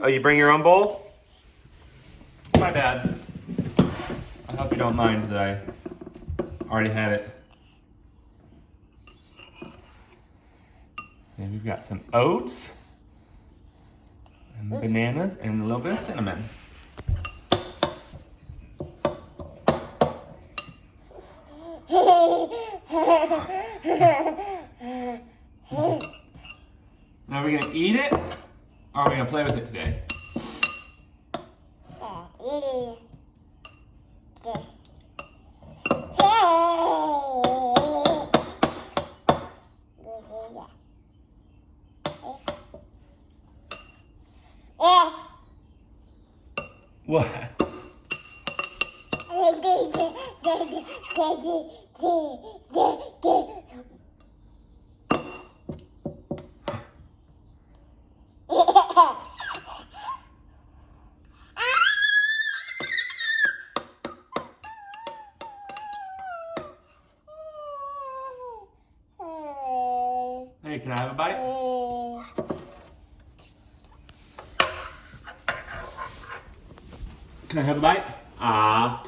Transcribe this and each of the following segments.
Oh, you bring your own bowl? My bad. I hope you don't mind that I already had it. And we've got some oats and bananas and a little bit of cinnamon. Now are we gonna eat it, or are we gonna play with it today? What? Hey, can I have a bite? Can I have a bite? Ah.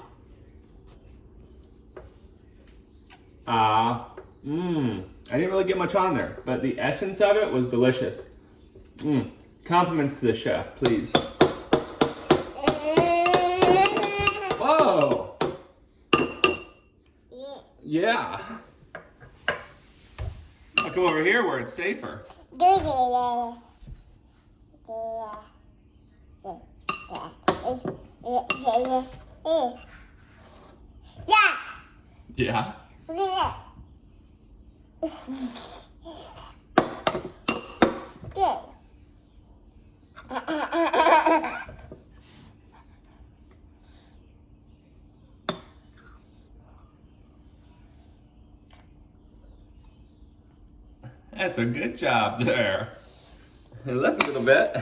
Ah. Mmm. I didn't really get much on there, but the essence of it was delicious. Mmm. Compliments to the chef, please. Whoa. Yeah. I'll come over here where it's safer. Yeah. That's a good job there. Look a little bit.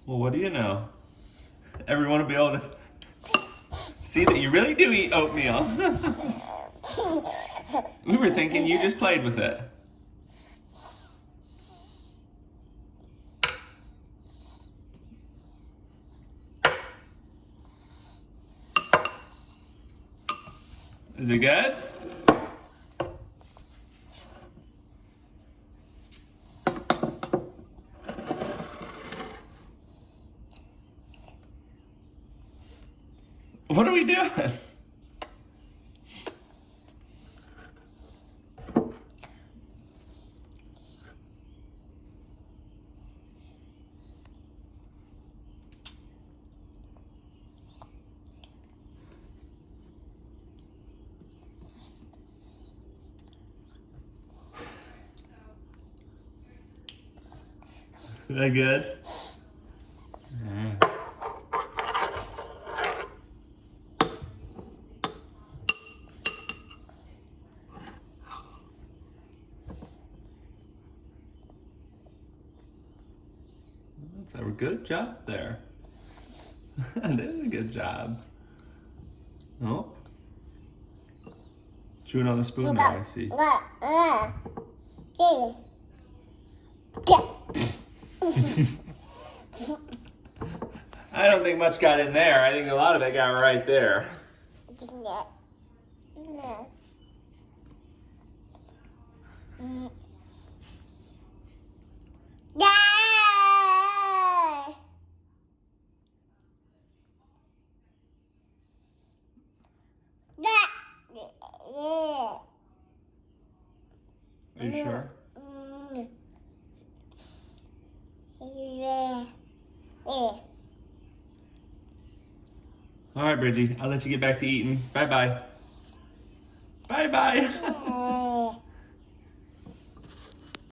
Well, what do you know? Everyone will be able to see that you really do eat oatmeal. We were thinking you just played with it. Is it good? What are we doing? Is that good? That's a good job there. That is a good job. Oh. Chewing on the spoon now, I see. I don't think much got in there. I think a lot of it got right there. Are you sure? All right, Bridgie, I'll let you get back to eating. Bye-bye. Bye-bye.